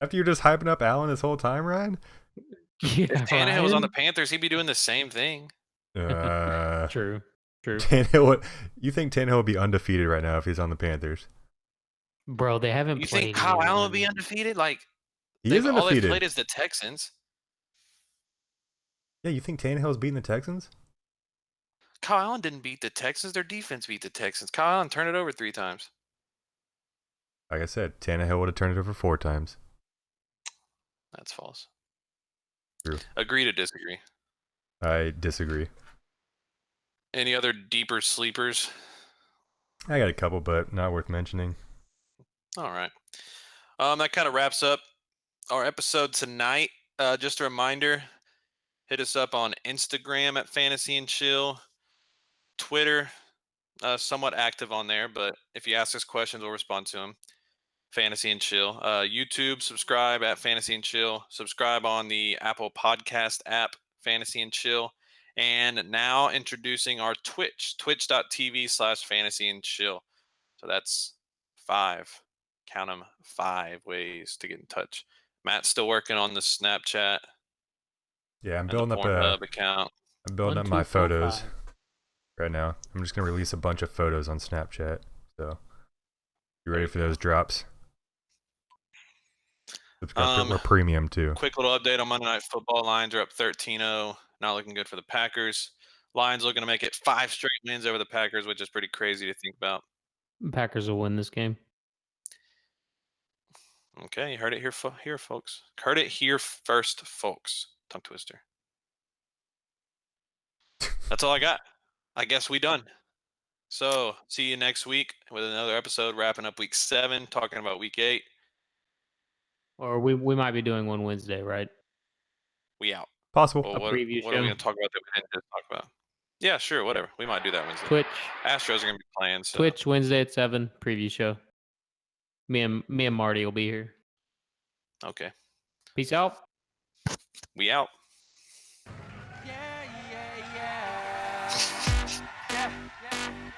After you're just hyping up Allen this whole time, Ryan? Yeah, If Tannehill was on the Ryan? Panthers, he'd be doing the same thing. True. Tannehill, you think Tannehill would be undefeated right now if he's on the Panthers? Bro, they haven't You played think Kyle Allen would be anyone. undefeated? Like, He is all they've undefeated. played is the Texans. Yeah, you think Tannehill's beating the Texans? Kyle Allen didn't beat the Texans. Their defense beat the Texans. Kyle Allen turned it over 3 times. Like I said, Tannehill would have turned it over 4 times. That's false. True. Agree to disagree. I disagree. Any other deeper sleepers? I got a couple, but not worth mentioning. All right. That kind of wraps up our episode tonight. Just a reminder, hit us up on Instagram at Fantasy and Chill. Twitter, somewhat active on there, but if you ask us questions, we'll respond to them. Fantasy and Chill. YouTube, subscribe at Fantasy and Chill. Subscribe on the Apple Podcast app, Fantasy and Chill. And now introducing our Twitch, twitch.tv/Fantasy and Chill. So that's 5. Count them, 5 ways to get in touch. Matt's still working on the Snapchat. Yeah, I'm and building the up Pornhub account. I'm building 1, up my 2, 4, photos 5. right now. I'm just gonna release a bunch of photos on Snapchat. So you ready for those drops? Subscribe. We're premium too. Quick little update on Monday Night Football. Lions are up 13-0. Not looking good for the Packers. Lions looking to make it 5 straight wins over the Packers, which is pretty crazy to think about. Packers will win this game. Okay, you heard it here, folks. Heard it here first, folks. Tongue twister. That's all I got. I guess we done. So see you next week with another episode wrapping up week 7, talking about week 8. Or we might be doing one Wednesday, right? We out. Possible. Well, A what preview are we show? going to talk about that we didn't just talk about? Yeah, sure, whatever. We might do that Wednesday. Twitch. Astros are going to be playing. So. Twitch Wednesday at 7. Preview show. Me and Marty will be here. Okay. Peace out. We out.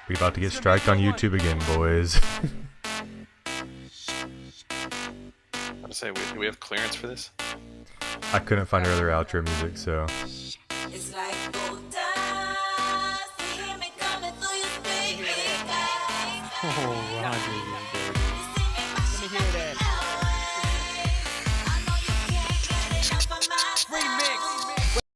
We about to get striked on YouTube again, boys. I'm going to say, do we have clearance for this? I couldn't find our other outro music, so. It's like gold dust, you hear me coming through your speakers. Oh, Rogers is good. You see me Let me hear that.